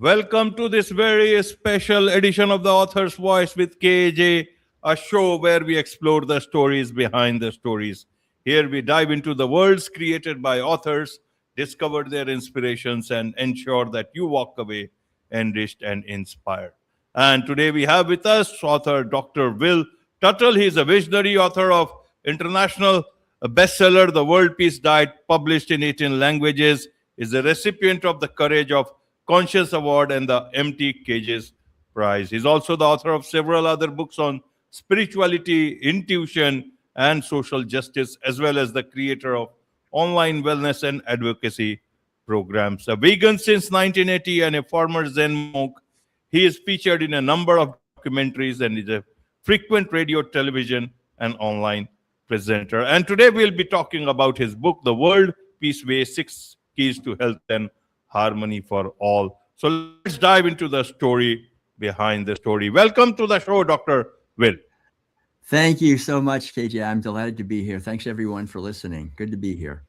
Welcome to this very special edition of the Author's Voice with KAJ, a show where we explore the stories behind the stories. Here we dive into the worlds created by authors, discover their inspirations, and ensure that you walk away enriched and inspired. And today we have with us author Dr. Will Tuttle. He is a visionary author of international bestseller The World Peace Diet, published in 18 languages, is a recipient of the Courage of Conscious Award and the MT Cages Prize. He's also the author of several other books on spirituality, intuition, and social justice, as well as the creator of online wellness and advocacy programs. A vegan since 1980 and a former Zen monk, he is featured in a number of documentaries and is a frequent radio, television, and online presenter. And today we'll be talking about his book, The World Peace Way, 6 Keys to Health and Harmony for All. So let's dive into the story behind the story. Welcome to the show, Dr. Will. Thank you so much, KJ. I'm delighted to be here. Thanks, everyone, for listening. Good to be here.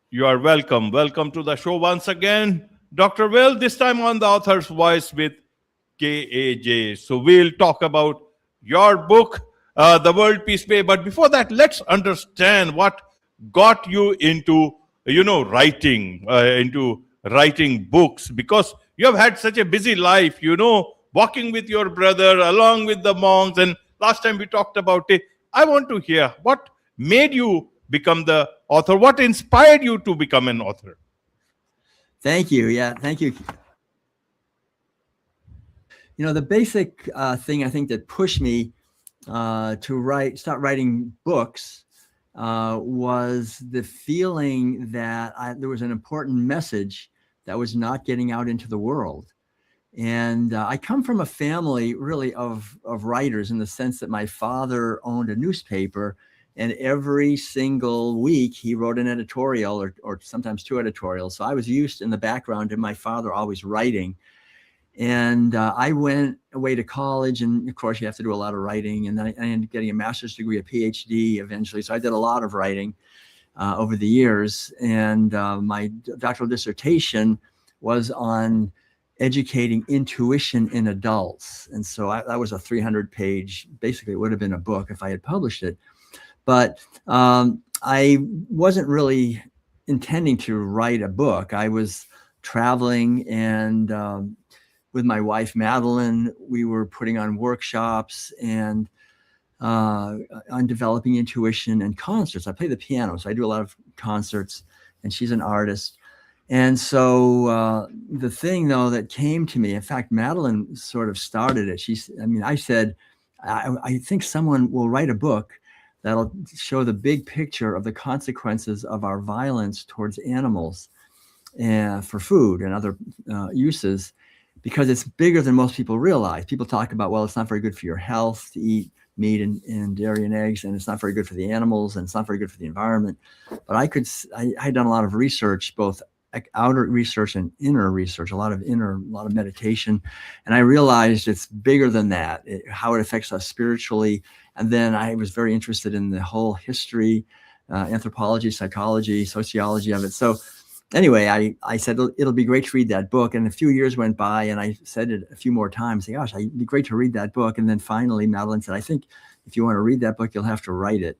You are welcome. Welcome to the show once again, Dr. Will, this time on the Author's Voice with KAJ. So we'll talk about your book, The World Peace Way. But before that, let's understand what got you into, writing books, because you have had such a busy life, walking with your brother along with the monks. And last time we talked about it. I want to hear what made you become the author. What inspired you to become an author? Thank you. Yeah, thank you. The basic thing I think that pushed me to start writing books was the feeling that there was an important message that was not getting out into the world. And I come from a family really of writers, in the sense that my father owned a newspaper, and every single week he wrote an editorial or sometimes 2 editorials. So I was used in the background to my father always writing. And I went away to college, and of course you have to do a lot of writing. And then I ended up getting a master's degree, a PhD eventually. So I did a lot of writing over the years. And my doctoral dissertation was on educating intuition in adults. And so that was a 300-page, basically it would have been a book if I had published it. But I wasn't really intending to write a book. I was traveling, and with my wife, Madeline, we were putting on workshops and on developing intuition and concerts. I play the piano, so I do a lot of concerts, and she's an artist. And so the thing, though, that came to me, in fact, Madeline sort of started it. I said, I think someone will write a book that'll show the big picture of the consequences of our violence towards animals for food and other uses, because it's bigger than most people realize. People talk about, well, it's not very good for your health to eat meat and dairy and eggs, and it's not very good for the animals, and it's not very good for the environment. But I had done a lot of research, both outer research and inner research, a lot of meditation. And I realized it's bigger than that, how it affects us spiritually. And then I was very interested in the whole history, anthropology, psychology, sociology of it. So anyway, I said, it'll be great to read that book. And a few years went by, and I said it a few more times, gosh, it'd be great to read that book. And then finally, Madeline said, I think if you want to read that book, you'll have to write it.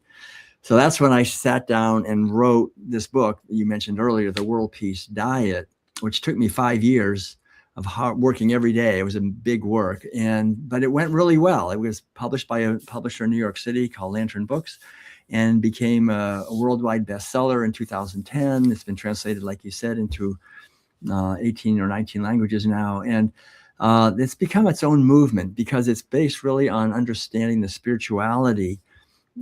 So that's when I sat down and wrote this book that you mentioned earlier, The World Peace Diet, which took me 5 years of hard working every day. It was a big work, but it went really well. It was published by a publisher in New York City called Lantern Books, and became a worldwide bestseller in 2010. It's been translated, like you said, into 18 or 19 languages now. And it's become its own movement, because it's based really on understanding the spirituality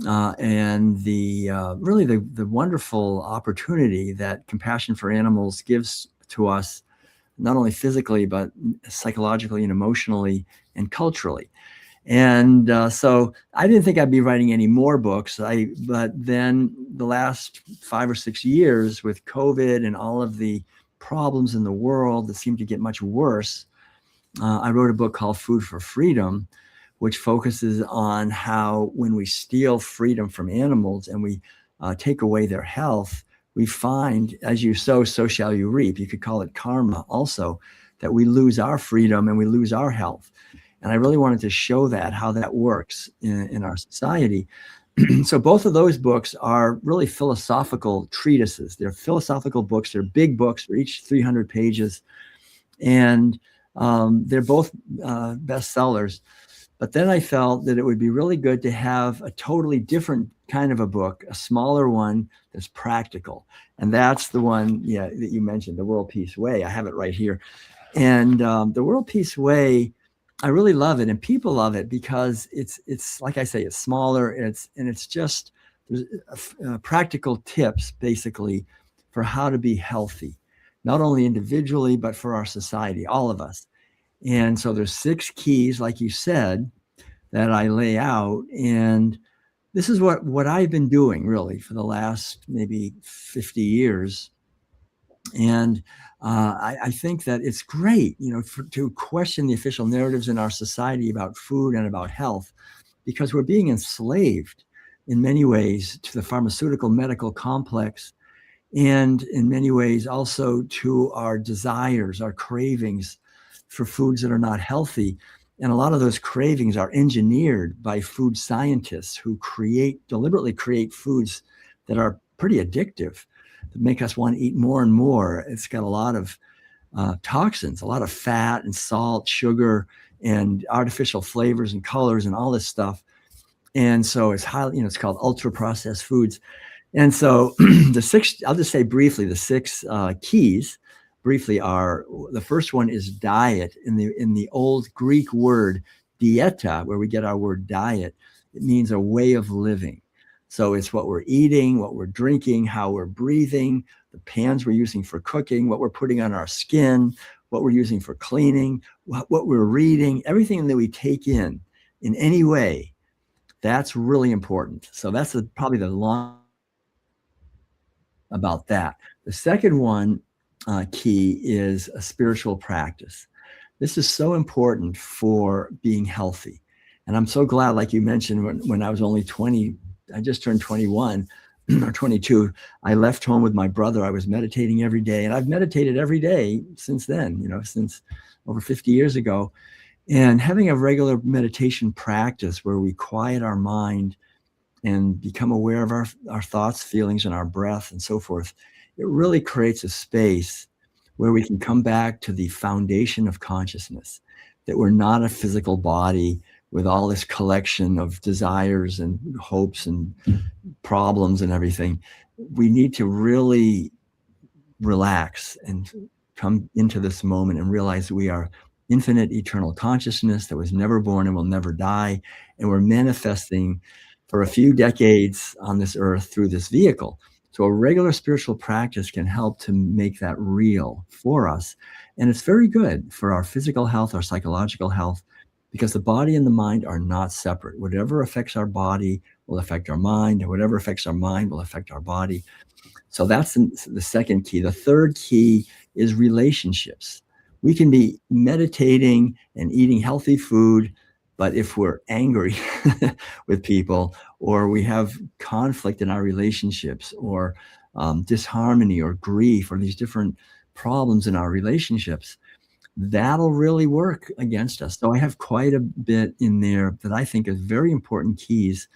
and the wonderful opportunity that compassion for animals gives to us, not only physically, but psychologically and emotionally and culturally. And so I didn't think I'd be writing any more books. But then the last 5 or 6 years, with COVID and all of the problems in the world that seemed to get much worse, I wrote a book called Food for Freedom, which focuses on how when we steal freedom from animals and we take away their health, we find, as you sow, so shall you reap. You could call it karma also, that we lose our freedom and we lose our health. And I really wanted to show that, how that works in our society. So both of those books are really philosophical treatises. They're philosophical books. They're big books. They're each 300 pages. And they're both bestsellers. But then I felt that it would be really good to have a totally different kind of a book, a smaller one that's practical. And that's the one, that you mentioned, The World Peace Way. I have it right here. And The World Peace Way, I really love it, and people love it because it's like I say, it's smaller, and it's just practical tips basically for how to be healthy, not only individually but for our society, all of us. And so there's 6 keys, like you said, that I lay out, and this is what I've been doing really for the last maybe 50 years. And I think that it's great, to question the official narratives in our society about food and about health, because we're being enslaved in many ways to the pharmaceutical medical complex, and in many ways also to our desires, our cravings for foods that are not healthy. And a lot of those cravings are engineered by food scientists who deliberately create foods that are pretty addictive, that make us want to eat more and more. It's got a lot of toxins, a lot of fat and salt, sugar, and artificial flavors and colors and all this stuff. And so it's highly, it's called ultra processed foods. And so I'll just say briefly, the 6 keys briefly are, the first one is diet. In the old Greek word dieta, where we get our word diet, it means a way of living. So it's what we're eating, what we're drinking, how we're breathing, the pans we're using for cooking, what we're putting on our skin, what we're using for cleaning, what we're reading, everything that we take in any way. That's really important. So that's probably the long about that. The second one key is a spiritual practice. This is so important for being healthy. And I'm so glad, like you mentioned, when I was only 20, I just turned 21 or 22, I left home with my brother. I was meditating every day, and I've meditated every day since then, since over 50 years ago. And having a regular meditation practice where we quiet our mind and become aware of our thoughts, feelings, and our breath and so forth, it really creates a space where we can come back to the foundation of consciousness, that we're not a physical body with all this collection of desires and hopes and problems and everything. We need to really relax and come into this moment and realize we are infinite eternal consciousness that was never born and will never die. And we're manifesting for a few decades on this earth through this vehicle. So a regular spiritual practice can help to make that real for us. And it's very good for our physical health, our psychological health, because the body and the mind are not separate. Whatever affects our body will affect our mind, and whatever affects our mind will affect our body. So that's the second key. The third key is relationships. We can be meditating and eating healthy food, but if we're angry with people, or we have conflict in our relationships, or disharmony or grief, or these different problems in our relationships, that'll really work against us. So I have quite a bit in there that I think is very important keys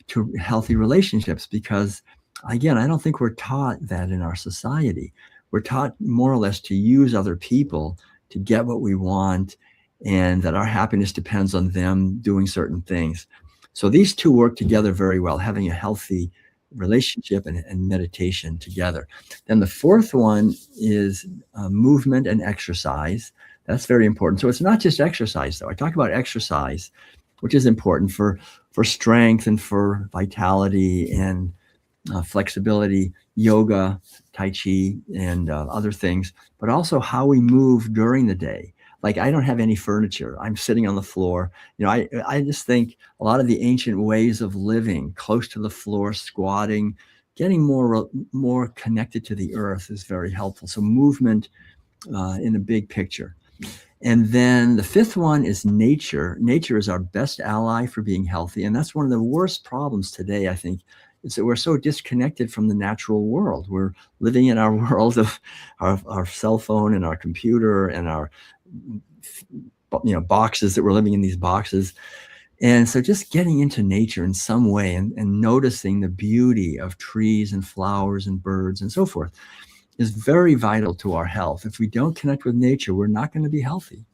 to healthy relationships, because again, I don't think we're taught that in our society. We're taught more or less to use other people to get what we want, and that our happiness depends on them doing certain things. So these two work together very well, having a healthy relationship and meditation together. Then the fourth one is movement and exercise. That's very important. So it's not just exercise, though. I talk about exercise, which is important for strength and for vitality and flexibility, yoga, Tai Chi, and other things, but also how we move during the day. Like, I don't have any furniture. I'm sitting on the floor. I just think a lot of the ancient ways of living close to the floor, squatting, getting more connected to the earth is very helpful. So movement in the big picture. And then the fifth one is nature. Nature is our best ally for being healthy. And that's one of the worst problems today, I think, is that we're so disconnected from the natural world. We're living in our world of our cell phone and our computer and our boxes that we're living in, these boxes. And so just getting into nature in some way and noticing the beauty of trees and flowers and birds and so forth is very vital to our health. If we don't connect with nature, we're not going to be healthy,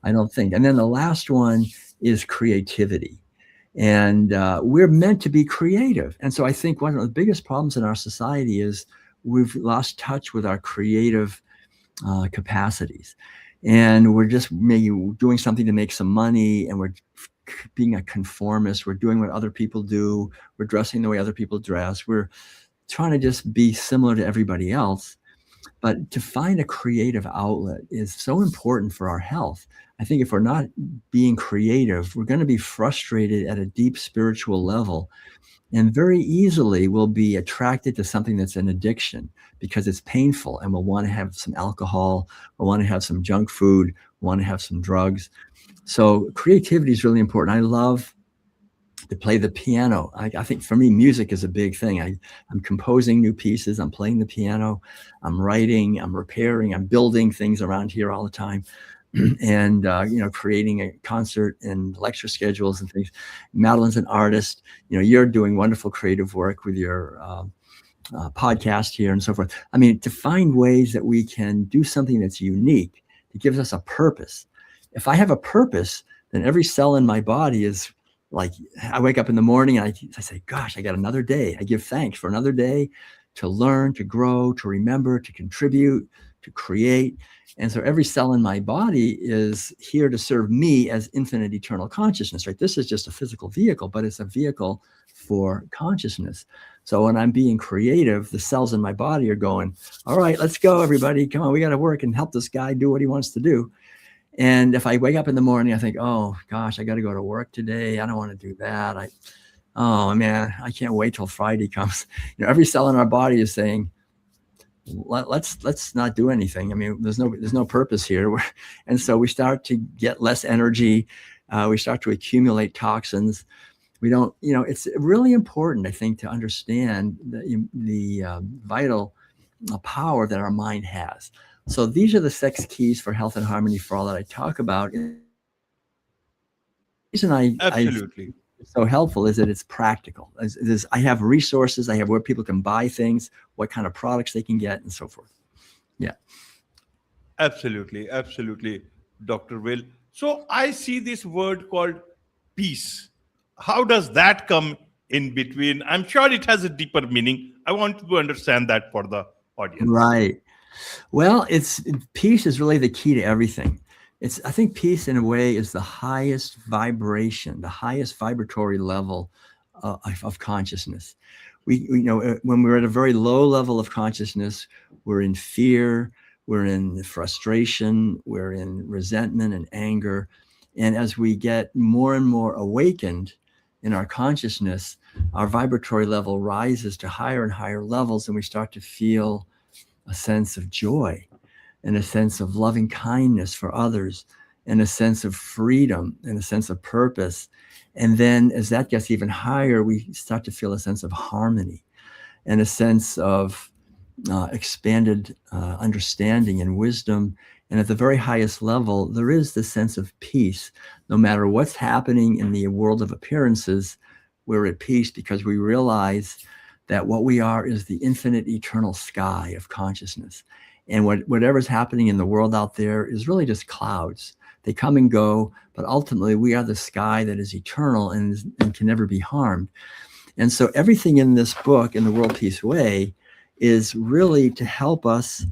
I don't think. And then the last one is creativity. And we're meant to be creative. And so I think one of the biggest problems in our society is we've lost touch with our creative capacities. And we're just maybe doing something to make some money, and we're being a conformist. We're doing what other people do. We're dressing the way other people dress. We're trying to just be similar to everybody else. But to find a creative outlet is so important for our health. I think if we're not being creative, we're going to be frustrated at a deep spiritual level, and very easily we'll be attracted to something that's an addiction because it's painful, and we'll want to have some alcohol, we'll want to have some junk food, want to have some drugs. So creativity is really important. I love to play the piano. I think for me, music is a big thing. I'm composing new pieces. I'm playing the piano. I'm writing. I'm repairing. I'm building things around here all the time, and creating a concert and lecture schedules and things. Madeline's an artist. You're doing wonderful creative work with your podcast here and so forth. I mean, to find ways that we can do something that's unique, that gives us a purpose. If I have a purpose, then every cell in my body is like, I wake up in the morning and I say, gosh, I got another day. I give thanks for another day to learn, to grow, to remember, to contribute, to create. And so every cell in my body is here to serve me as infinite eternal consciousness, right? This is just a physical vehicle, but it's a vehicle for consciousness. So when I'm being creative, the cells in my body are going, all right, let's go, everybody. Come on, we got to work and help this guy do what he wants to do. And if I wake up in the morning, I think, oh gosh, I got to go to work today. I don't want to do that. Oh man, I can't wait till Friday comes. Every cell in our body is saying, let's not do anything. I mean, there's no purpose here. And so we start to get less energy. We start to accumulate toxins. We don't, it's really important, I think, to understand the vital power that our mind has. So these are the 6 keys for health and harmony for all that I talk about. The reason Absolutely. it's so helpful is that it's practical. I have resources. I have where people can buy things, what kind of products they can get, and so forth. Yeah. Absolutely. Dr. Will. So I see this word called peace. How does that come in between? I'm sure it has a deeper meaning. I want to understand that for the audience. Right. Well, peace is really the key to everything. I think peace in a way is the highest vibration, the highest vibratory level of consciousness. When we're at a very low level of consciousness, we're in fear, we're in frustration, we're in resentment and anger. And as we get more and more awakened in our consciousness, our vibratory level rises to higher and higher levels, and we start to feel a sense of joy and a sense of loving kindness for others and a sense of freedom and a sense of purpose. And then as that gets even higher, we start to feel a sense of harmony and a sense of expanded understanding and wisdom. And at the very highest level, there is this sense of peace. No matter what's happening in the world of appearances, we're at peace because we realize that what we are is the infinite eternal sky of consciousness. And whatever's happening in the world out there is really just clouds. They come and go, but ultimately we are the sky that is eternal and can never be harmed. And so everything in this book, in the World Peace Way, is really to help us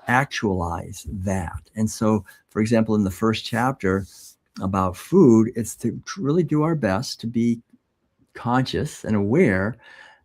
actualize that. And so, for example, in the first chapter about food, it's to really do our best to be conscious and aware,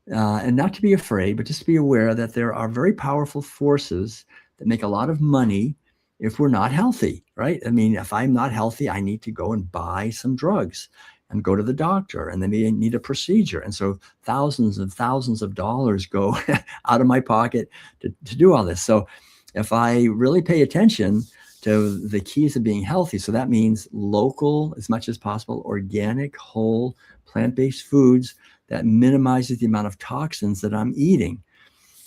and not to be afraid, but just to be aware that there are very powerful forces that make a lot of money if we're not healthy, right? I mean, if I'm not healthy, I need to go and buy some drugs and go to the doctor, and then they need a procedure. And so thousands of dollars go out of my pocket to do all this. So if I really pay attention to the keys of being healthy, so that means local, as much as possible, organic, whole, plant-based foods that minimizes the amount of toxins that I'm eating.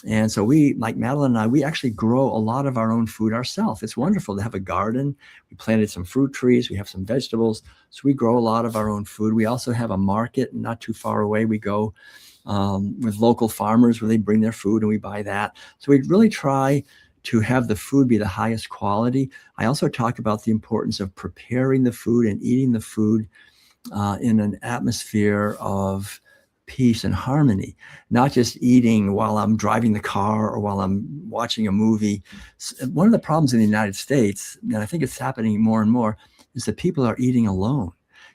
And so we, like Madeline and I, we actually grow a lot of our own food ourselves. It's wonderful to have a garden. We planted some fruit trees. We have some vegetables. So we grow a lot of our own food. We also have a market not too far away. We go with local farmers where they bring their food and we buy that. So we really try to have the food be the highest quality. I also talk about the importance of preparing the food and eating the food in an atmosphere of peace and harmony, not just eating while I'm driving the car or while I'm watching a movie. One of the problems in the United States, and I think it's happening more and more, is that people are eating alone.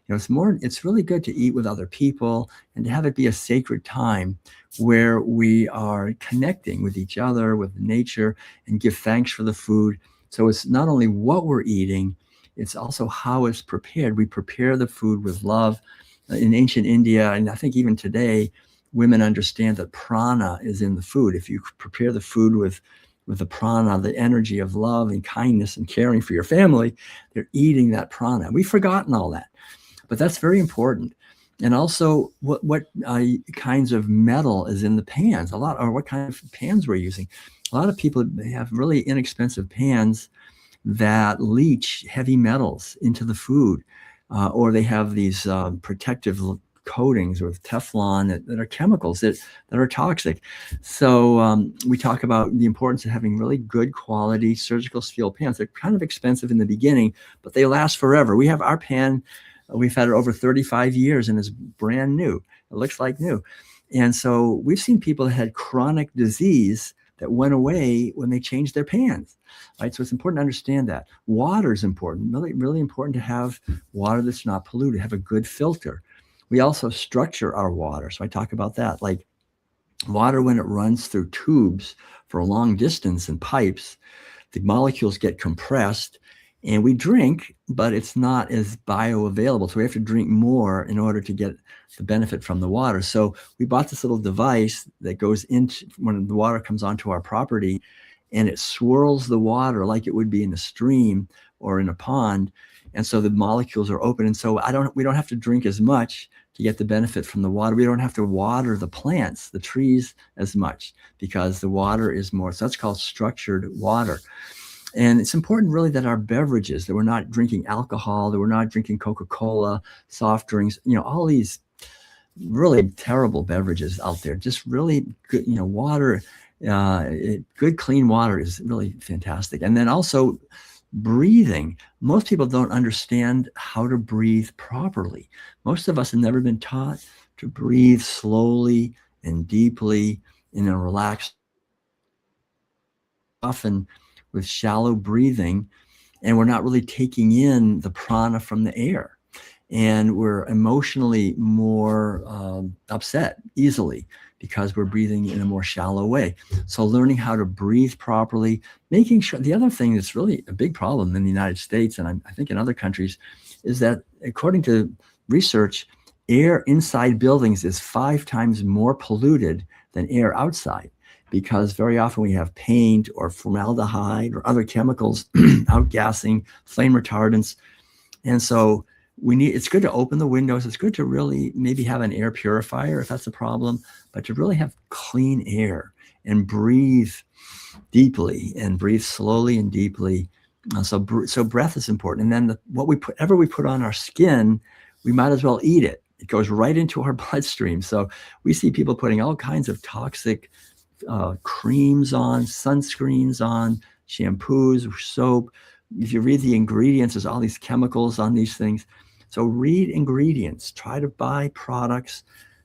It's really good to eat with other people and to have it be a sacred time where we are connecting with each other, with nature, and give thanks for the food. So it's not only what we're eating, it's also how it's prepared. We prepare the food with love. In ancient India, and I think even today, women understand that prana is in the food. If you prepare the food with the prana, the energy of love and kindness and caring for your family, they're eating that prana. We've forgotten all that, but that's very important. And also, what kinds of metal is in the pans? Or what kind of pans we're using. A lot of people have really inexpensive pans that leach heavy metals into the food. Or they have these protective coatings with Teflon that are chemicals that are toxic. So we talk about the importance of having really good quality surgical steel pans. They're kind of expensive in the beginning, but they last forever. We have our pan, we've had it over 35 years and it's brand new. It looks like new. And so we've seen people that had chronic disease that went away when they changed their pans, right? So it's important to understand that. Water is important, really, really important to have water that's not polluted, have a good filter. We also structure our water. So I talk about that, like water when it runs through tubes for a long distance and pipes, the molecules get compressed and we drink, but it's not as bioavailable. So we have to drink more in order to get the benefit from the water. So we bought this little device that goes into when the water comes onto our property and it swirls the water like it would be in a stream or in a pond. And so the molecules are open. And so we don't have to drink as much to get the benefit from the water. We don't have to water the plants, the trees as much because the water is more. So that's called structured water. And it's important really that our beverages, that we're not drinking alcohol, that we're not drinking Coca-Cola, soft drinks, all these really terrible beverages out there, just really good, water, good clean water is really fantastic. And then also breathing. Most people don't understand how to breathe properly. Most of us have never been taught to breathe slowly and deeply in a relaxed, often with shallow breathing, and we're not really taking in the prana from the air. And we're emotionally more upset easily because we're breathing in a more shallow way. So learning how to breathe properly, making sure. The other thing that's really a big problem in the United States, and I think in other countries, is that according to research, air inside buildings is 5 times more polluted than air outside, because very often we have paint or formaldehyde or other chemicals outgassing, flame retardants. And so it's good to open the windows. It's good to really maybe have an air purifier if that's a problem, but to really have clean air and breathe deeply and breathe slowly and deeply. So breath is important. And then whatever we put on our skin, we might as well eat it. It goes right into our bloodstream. So we see people putting all kinds of toxic creams on, sunscreens on, shampoos, soap. If you read the ingredients, there's all these chemicals on these things. So read ingredients. Try to buy products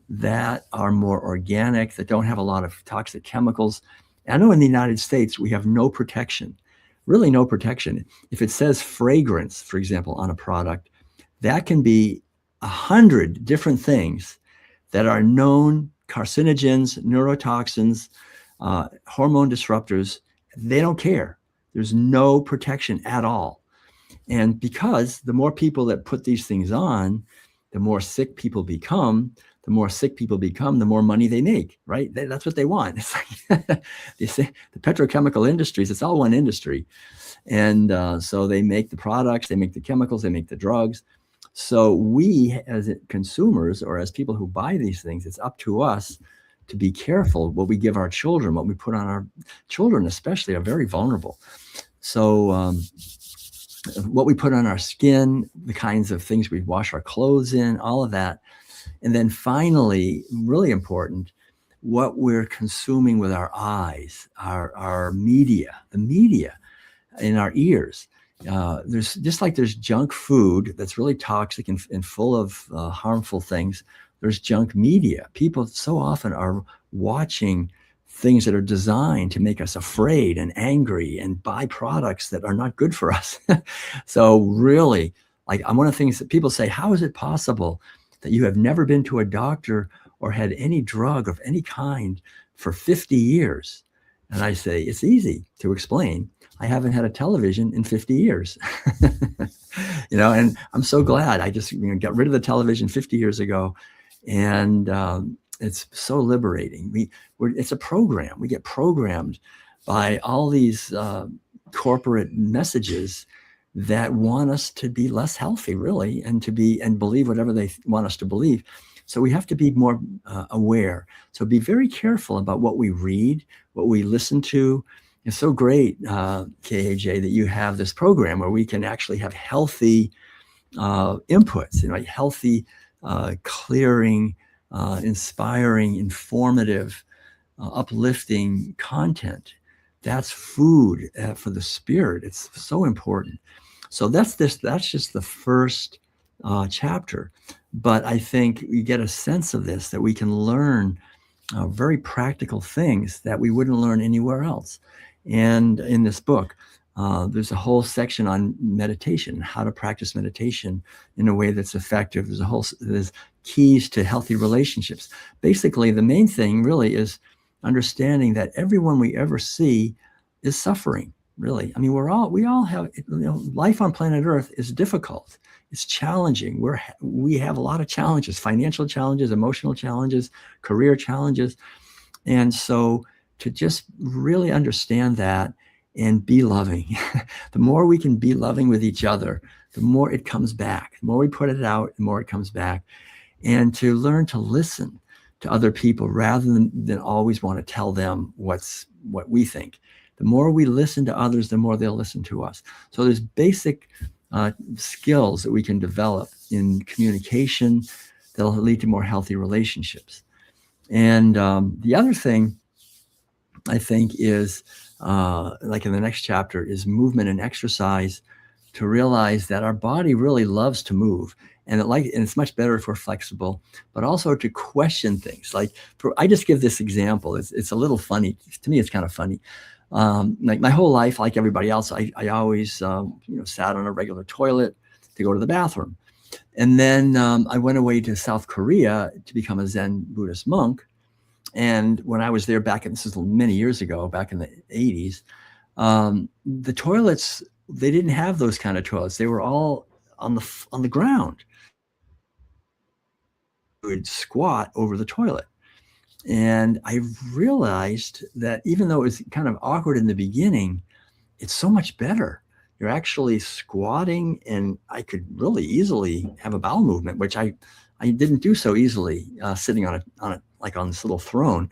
that are more organic, that don't have a lot of toxic chemicals. I know in the United States, we have no protection, really no protection. If it says fragrance, for example, on a product, that can be 100 different things that are known carcinogens, neurotoxins, hormone disruptors. They don't care. There's no protection at all. And because the more people that put these things on, the more sick people become. The more sick people become, the more money they make, right? That's what they want. It's like they say the petrochemical industries, it's all one industry. And so they make the products, they make the chemicals, they make the drugs. So we as consumers or as people who buy these things, it's up to us to be careful what we give our children, what we put on our children, especially, are very vulnerable. So what we put on our skin, the kinds of things we wash our clothes in, all of that. And then finally, really important, what we're consuming with our eyes, our media, the media in our ears. There's just like there's junk food that's really toxic and full of harmful things. There's junk media. People so often are watching things that are designed to make us afraid and angry and buy products that are not good for us. So really, like, one of the things that people say, how is it possible that you have never been to a doctor or had any drug of any kind for 50 years? And I say, it's easy to explain. I haven't had a television in 50 years. And I'm so glad I just got rid of the television 50 years ago. And it's so liberating. It's a program. We get programmed by all these corporate messages that want us to be less healthy, really, and believe whatever they want us to believe. So we have to be more aware. So be very careful about what we read, what we listen to. It's so great, KAJ, that you have this program where we can actually have healthy inputs, healthy, clearing, inspiring, informative, uplifting content. That's food for the spirit. It's so important. So that's just the first chapter. But I think you get a sense of this, that we can learn very practical things that we wouldn't learn anywhere else. And in this book, there's a whole section on meditation, how to practice meditation in a way that's effective. There's keys to healthy relationships. Basically, the main thing really is understanding that everyone we ever see is suffering, really. I mean, we all have, life on planet Earth is difficult. It's challenging. We have a lot of challenges, financial challenges, emotional challenges, career challenges. And so to just really understand that and be loving, the more we can be loving with each other, the more it comes back. The more we put it out, the more it comes back. And to learn to listen to other people rather than always want to tell them what we think. The more we listen to others, the more they'll listen to us. So there's basic skills that we can develop in communication that'll lead to more healthy relationships. And the other thing I think is, like in the next chapter, is movement and exercise, to realize that our body really loves to move. And it's much better if we're flexible, but also to question things. I just give this example. It's a little funny. To me, it's kind of funny. Like my whole life, like everybody else, I always, sat on a regular toilet to go to the bathroom. And then I went away to South Korea to become a Zen Buddhist monk. And when I was there this is many years ago, back in the 80s, the toilets, they didn't have those kind of toilets. They were all on the ground. You would squat over the toilet. And I realized that even though it was kind of awkward in the beginning, it's so much better. You're actually squatting, and I could really easily have a bowel movement, which I didn't do so easily sitting on this little throne.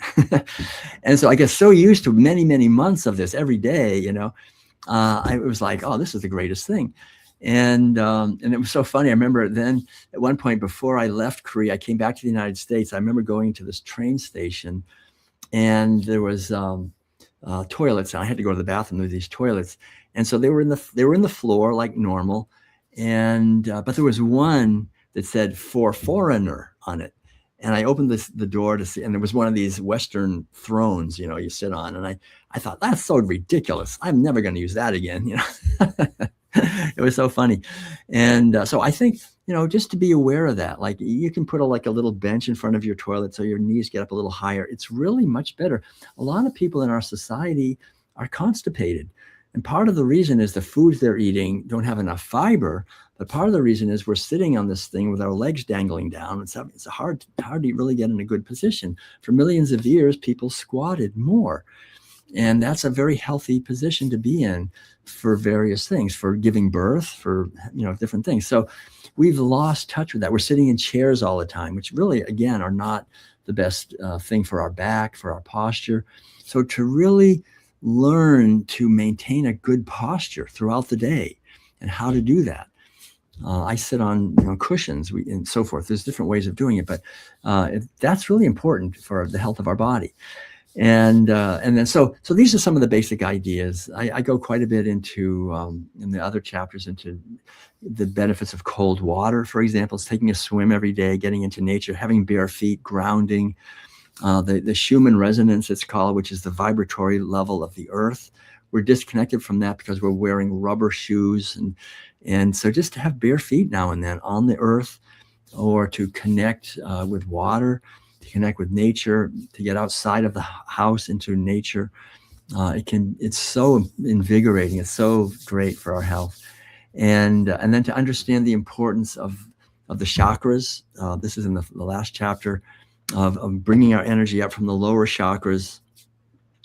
And so I got so used to many, many months of this every day, I was like, oh, this is the greatest thing. And it was so funny. I remember then at one point before I left Korea, I came back to the United States. I remember going to this train station, and there was toilets, and I had to go to the bathroom with these toilets. And so they were in the floor like normal, and but there was one that said "for foreigner" on it. And I opened the door to see, and there was one of these Western thrones, you sit on. And I thought, that's so ridiculous. I'm never going to use that again. It was so funny. And so I think, just to be aware of that, like you can put a little bench in front of your toilet so your knees get up a little higher. It's really much better. A lot of people in our society are constipated. And part of the reason is the foods they're eating don't have enough fiber. But part of the reason is we're sitting on this thing with our legs dangling down. It's hard to really get in a good position. For millions of years, people squatted more. And that's a very healthy position to be in for various things, for giving birth, for different things. So we've lost touch with that. We're sitting in chairs all the time, which really, again, are not the best thing for our back, for our posture. So to really learn to maintain a good posture throughout the day and how to do that. I sit on cushions and so forth. There's different ways of doing it, but that's really important for the health of our body. And then so these are some of the basic ideas. I go quite a bit into in the other chapters into the benefits of cold water, for example. It's taking a swim every day, getting into nature, having bare feet, grounding, the Schumann resonance, it's called, which is the vibratory level of the earth. We're disconnected from that because we're wearing rubber shoes, and so just to have bare feet now and then on the earth, or to connect with water, to connect with nature, to get outside of the house into nature. It's so invigorating. It's so great for our health. And then to understand the importance of the chakras. This is in the last chapter of bringing our energy up from the lower chakras,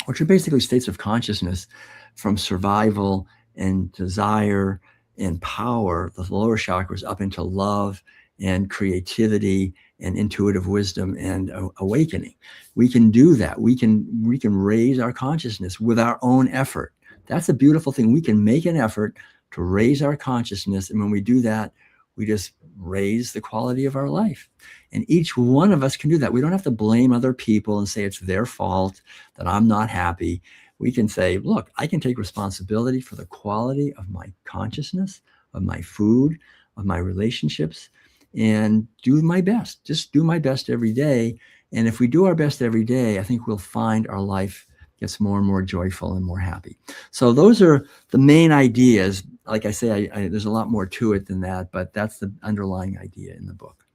which are basically states of consciousness, from survival and desire and power, the lower chakras, up into love and creativity and intuitive wisdom and awakening. We can do that. We can raise our consciousness with our own effort. That's a beautiful thing. We can make an effort to raise our consciousness, and when we do that, we just raise the quality of our life. And each one of us can do that. We don't have to blame other people and say it's their fault that I'm not happy. We can say, look, I can take responsibility for the quality of my consciousness, of my food, of my relationships, and do my best. Just do my best every day. And if we do our best every day, I think we'll find our life gets more and more joyful and more happy. So those are the main ideas. Like I say, there's a lot more to it than that, but that's the underlying idea in the book.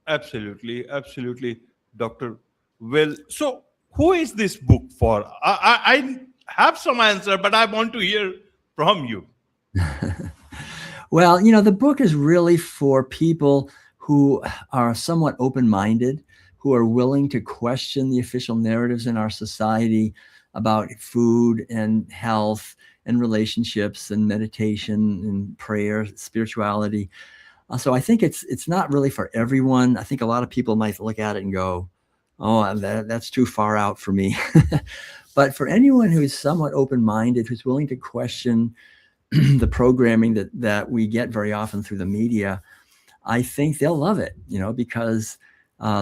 Absolutely, absolutely, Doctor. Well, so who is this book for? I have some answer, but I want to hear from you. Well, the book is really for people who are somewhat open-minded, who are willing to question the official narratives in our society about food and health and relationships and meditation and prayer, spirituality. So I think it's not really for everyone. I think a lot of people might look at it and go, oh, that's too far out for me. But for anyone who is somewhat open-minded, who's willing to question the programming that we get very often through the media, I think they'll love it, because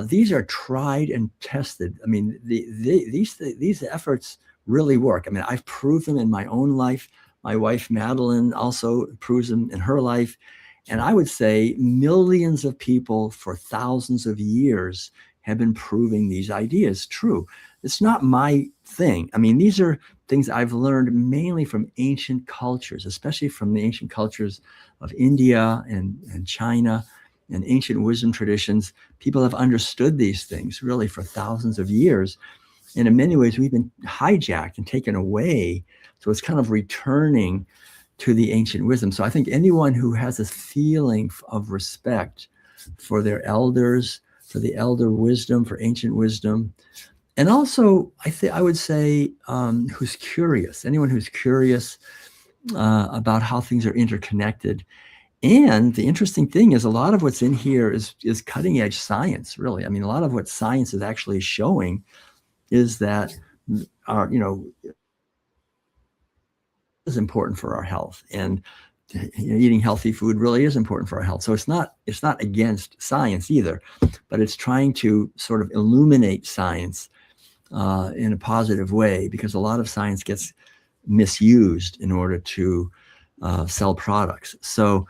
these are tried and tested. I mean, these efforts really work. I mean, I've proved them in my own life. My wife, Madeline, also proves them in her life. And I would say millions of people for thousands of years have been proving these ideas true. It's not my thing. I mean, these are things I've learned mainly from ancient cultures, especially from the ancient cultures of India and China and ancient wisdom traditions. People have understood these things really for thousands of years. And in many ways, we've been hijacked and taken away. So it's kind of returning to the ancient wisdom. So I think anyone who has this feeling of respect for their elders, for the elder wisdom, for ancient wisdom, and also I would say who's curious, anyone who's curious about how things are interconnected. And the interesting thing is a lot of what's in here is cutting edge science, really. I mean, a lot of what science is actually showing is that our, is important for our health, and eating healthy food really is important for our health. So it's not against science either, but it's trying to sort of illuminate science in a positive way, because a lot of science gets misused in order to sell products. So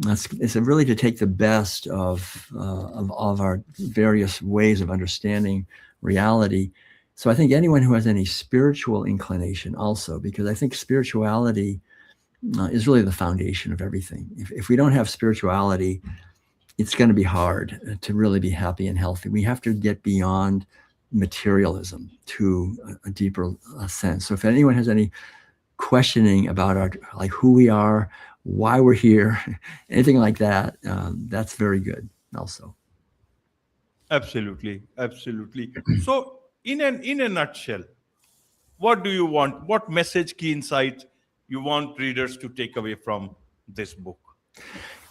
it's really to take the best of our various ways of understanding reality. So I think anyone who has any spiritual inclination also, because I think spirituality is really the foundation of everything. If we don't have spirituality, it's going to be hard to really be happy and healthy. We have to get beyond materialism to a deeper sense. So if anyone has any questioning about who we are, why we're here, anything like that, that's very good also. Absolutely, absolutely. So in a nutshell, what do you want? What message, key insight you want readers to take away from this book?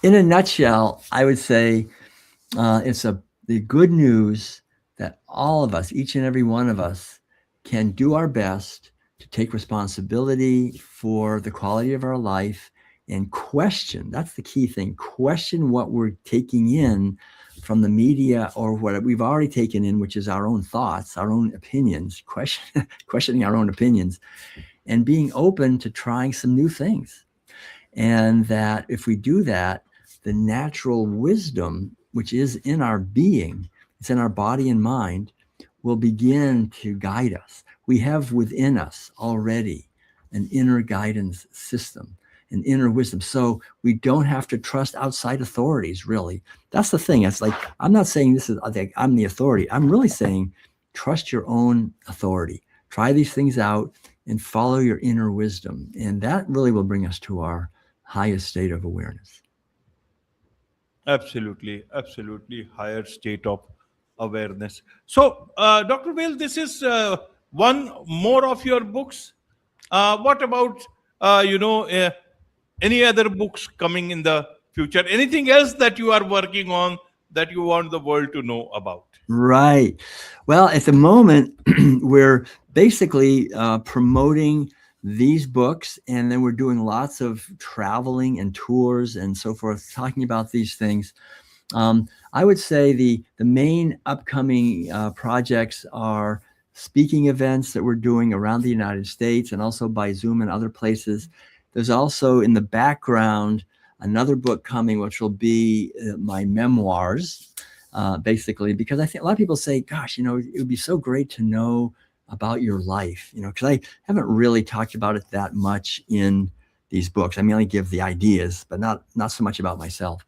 In a nutshell, I would say it's the good news that all of us, each and every one of us, can do our best to take responsibility for the quality of our life and question. That's the key thing. Question what we're taking in from the media or what we've already taken in, which is our own thoughts, our own opinions, questioning our own opinions, and being open to trying some new things. And that if we do that, the natural wisdom, which is in our being, it's in our body and mind, will begin to guide us. We have within us already an inner guidance system, an inner wisdom. So we don't have to trust outside authorities, really. That's the thing. It's like, I'm not saying this is, I'm the authority. I'm really saying trust your own authority. Try these things out and follow your inner wisdom. And that really will bring us to our highest state of awareness. Absolutely, absolutely higher state of awareness. So, Dr. Vale, this is one more of your books. What about, any other books coming in the future? Anything else that you are working on that you want the world to know about? Right. Well, at the moment, we're basically promoting these books, and then we're doing lots of traveling and tours and so forth, talking about these things. I would say the main upcoming projects are speaking events that we're doing around the United States and also by Zoom and other places. There's also in the background another book coming, which will be my memoirs, basically, because I think a lot of people say, gosh, it would be so great to know about your life, because I haven't really talked about it that much in these books. I mainly give the ideas, but not so much about myself.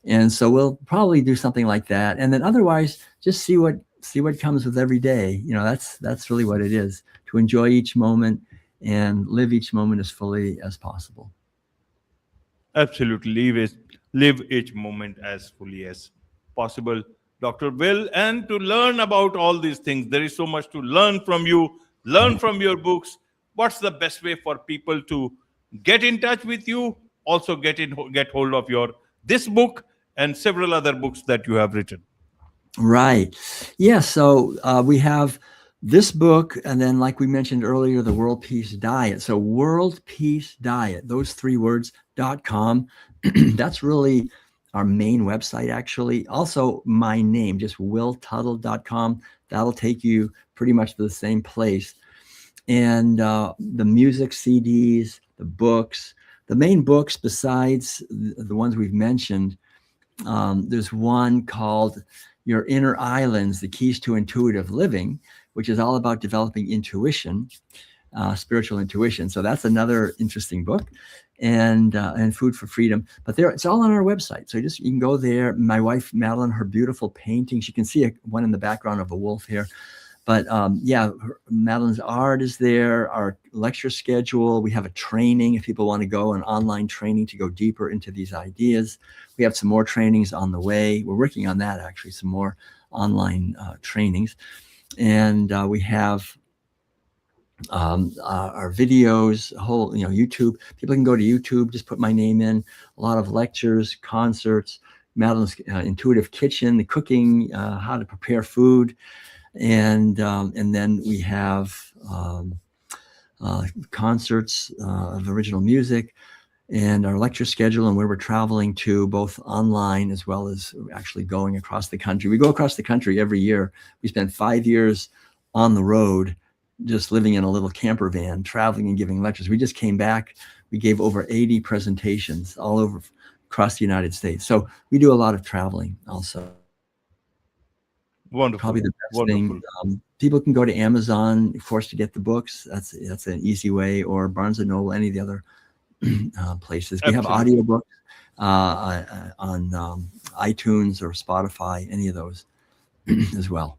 And so we'll probably do something like that. And then otherwise, just see what comes with every day. That's really what it is, to enjoy each moment and live each moment as fully as possible. Absolutely. Live each moment as fully as possible, Dr. Will. And to learn about all these things, there is so much to learn from you, learn from your books. What's the best way for people to get in touch with you? Also get hold of this book and several other books that you have written. Right. Yeah. So we have this book, and then, like we mentioned earlier, the World Peace Diet. So World Peace Diet, those 3 words, .com. That's really our main website, actually. Also, my name, just willtuttle.com. That'll take you pretty much to the same place. And the music CDs, the books, the main books besides the ones we've mentioned, there's one called Your Inner Islands, The Keys to Intuitive Living, which is all about developing intuition, spiritual intuition. So that's another interesting book, and Food for Freedom. But it's all on our website. So you can go there. My wife, Madeline, her beautiful paintings. You can see one in the background of a wolf here. But Madeline's art is there, our lecture schedule. We have a training if people want to go, an online training to go deeper into these ideas. We have some more trainings on the way. We're working on that, actually, some more online trainings. And we have our videos, whole, YouTube. People can go to YouTube, just put my name in. A lot of lectures, concerts, Madeline's Intuitive Kitchen, the cooking, how to prepare food. And then we have concerts of original music, and our lecture schedule and where we're traveling to, both online as well as actually going across the country. We go across the country every year. We spend 5 years on the road, just living in a little camper van, traveling and giving lectures. We just came back. We gave over 80 presentations all over across the United States. So we do a lot of traveling also. Wonderful. Probably the best thing. People can go to Amazon, of course, to get the books. That's an easy way, or Barnes & Noble, any of the other places. We have audiobooks on iTunes or Spotify, any of those as well.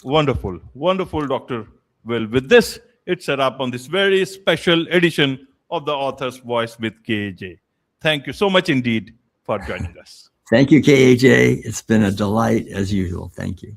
Wonderful. Wonderful, Dr. Well, with this, it's a wrap on this very special edition of The Author's Voice with KAJ. Thank you so much indeed for joining us. Thank you, KAJ. It's been a delight as usual. Thank you.